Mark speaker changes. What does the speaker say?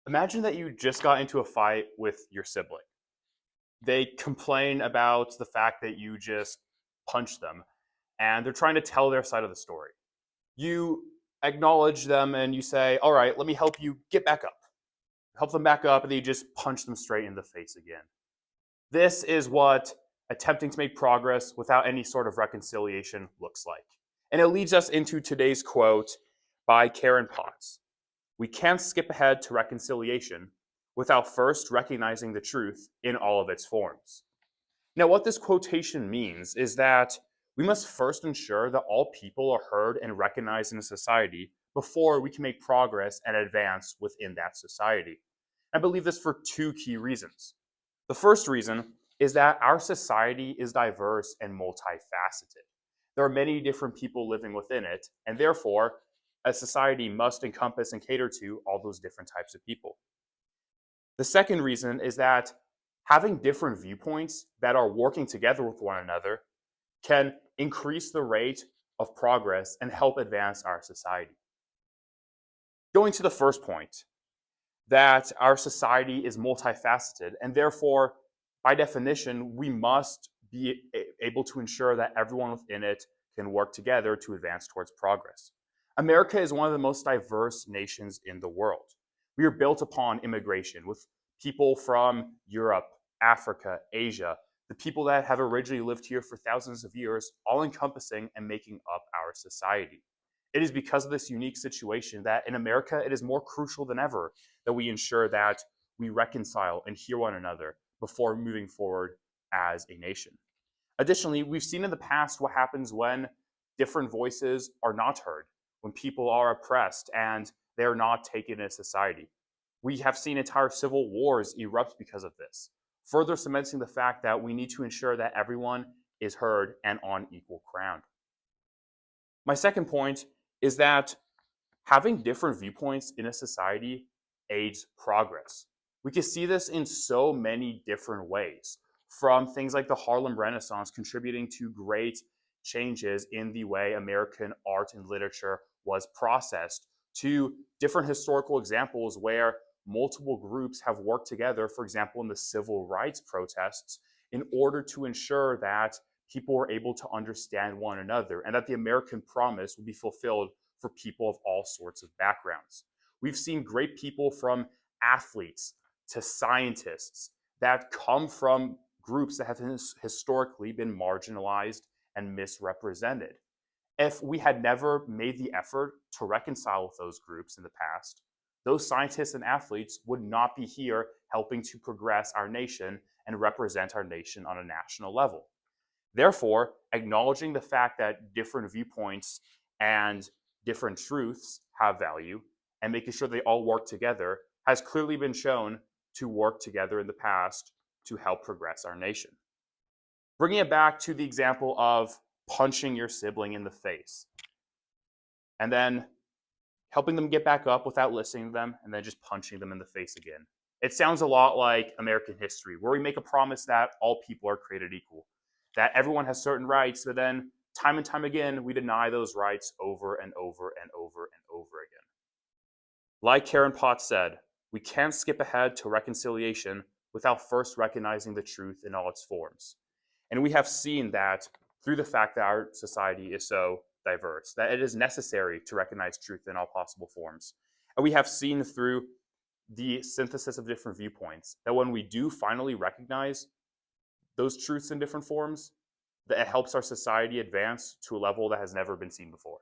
Speaker 1: Imagine that you just got into a fight with your sibling. They complain about the fact that you just punched them, and they're trying to tell their side of the story. You acknowledge them and you say, "All right, let me help you get back up." Help them back up, and then you just punch them straight in the face again. This is what attempting to make progress without any sort of reconciliation looks like. And it leads us into today's quote by Karen Potts. We can't skip ahead to reconciliation without first recognizing the truth in all of its forms. Now, what this quotation means is that we must first ensure that all people are heard and recognized in a society before we can make progress and advance within that society. I believe this for two key reasons. The first reason is that our society is diverse and multifaceted. There are many different people living within it, and therefore, a society must encompass and cater to all those different types of people. The second reason is that having different viewpoints that are working together with one another can increase the rate of progress and help advance our society. Going to the first point, that our society is multifaceted, and therefore, by definition, we must be able to ensure that everyone within it can work together to advance towards progress. America is one of the most diverse nations in the world. We are built upon immigration with people from Europe, Africa, Asia, the people that have originally lived here for thousands of years, all encompassing and making up our society. It is because of this unique situation that in America, it is more crucial than ever that we ensure that we reconcile and hear one another before moving forward as a nation. Additionally, we've seen in the past what happens when different voices are not heard, when people are oppressed and they're not taken in society. We have seen entire civil wars erupt because of this, further cementing the fact that we need to ensure that everyone is heard and on equal ground. My second point is that having different viewpoints in a society aids progress. We can see this in so many different ways, from things like the Harlem Renaissance contributing to great changes in the way American art and literature was processed, to different historical examples where multiple groups have worked together, for example, in the civil rights protests, in order to ensure that people were able to understand one another and that the American promise would be fulfilled for people of all sorts of backgrounds. We've seen great people from athletes to scientists that come from groups that have historically been marginalized and misrepresented. If we had never made the effort to reconcile with those groups in the past, those scientists and athletes would not be here helping to progress our nation and represent our nation on a national level. Therefore, acknowledging the fact that different viewpoints and different truths have value and making sure they all work together has clearly been shown to work together in the past to help progress our nation. Bringing it back to the example of punching your sibling in the face and then helping them get back up without listening to them and then just punching them in the face again. It sounds a lot like American history, where we make a promise that all people are created equal, that everyone has certain rights, but then time and time again, we deny those rights over and over and over and over again. Like Karen Potts said, we can't skip ahead to reconciliation without first recognizing the truth in all its forms. And we have seen that through the fact that our society is so diverse, that it is necessary to recognize truth in all possible forms. And we have seen through the synthesis of different viewpoints that when we do finally recognize those truths in different forms, that it helps our society advance to a level that has never been seen before.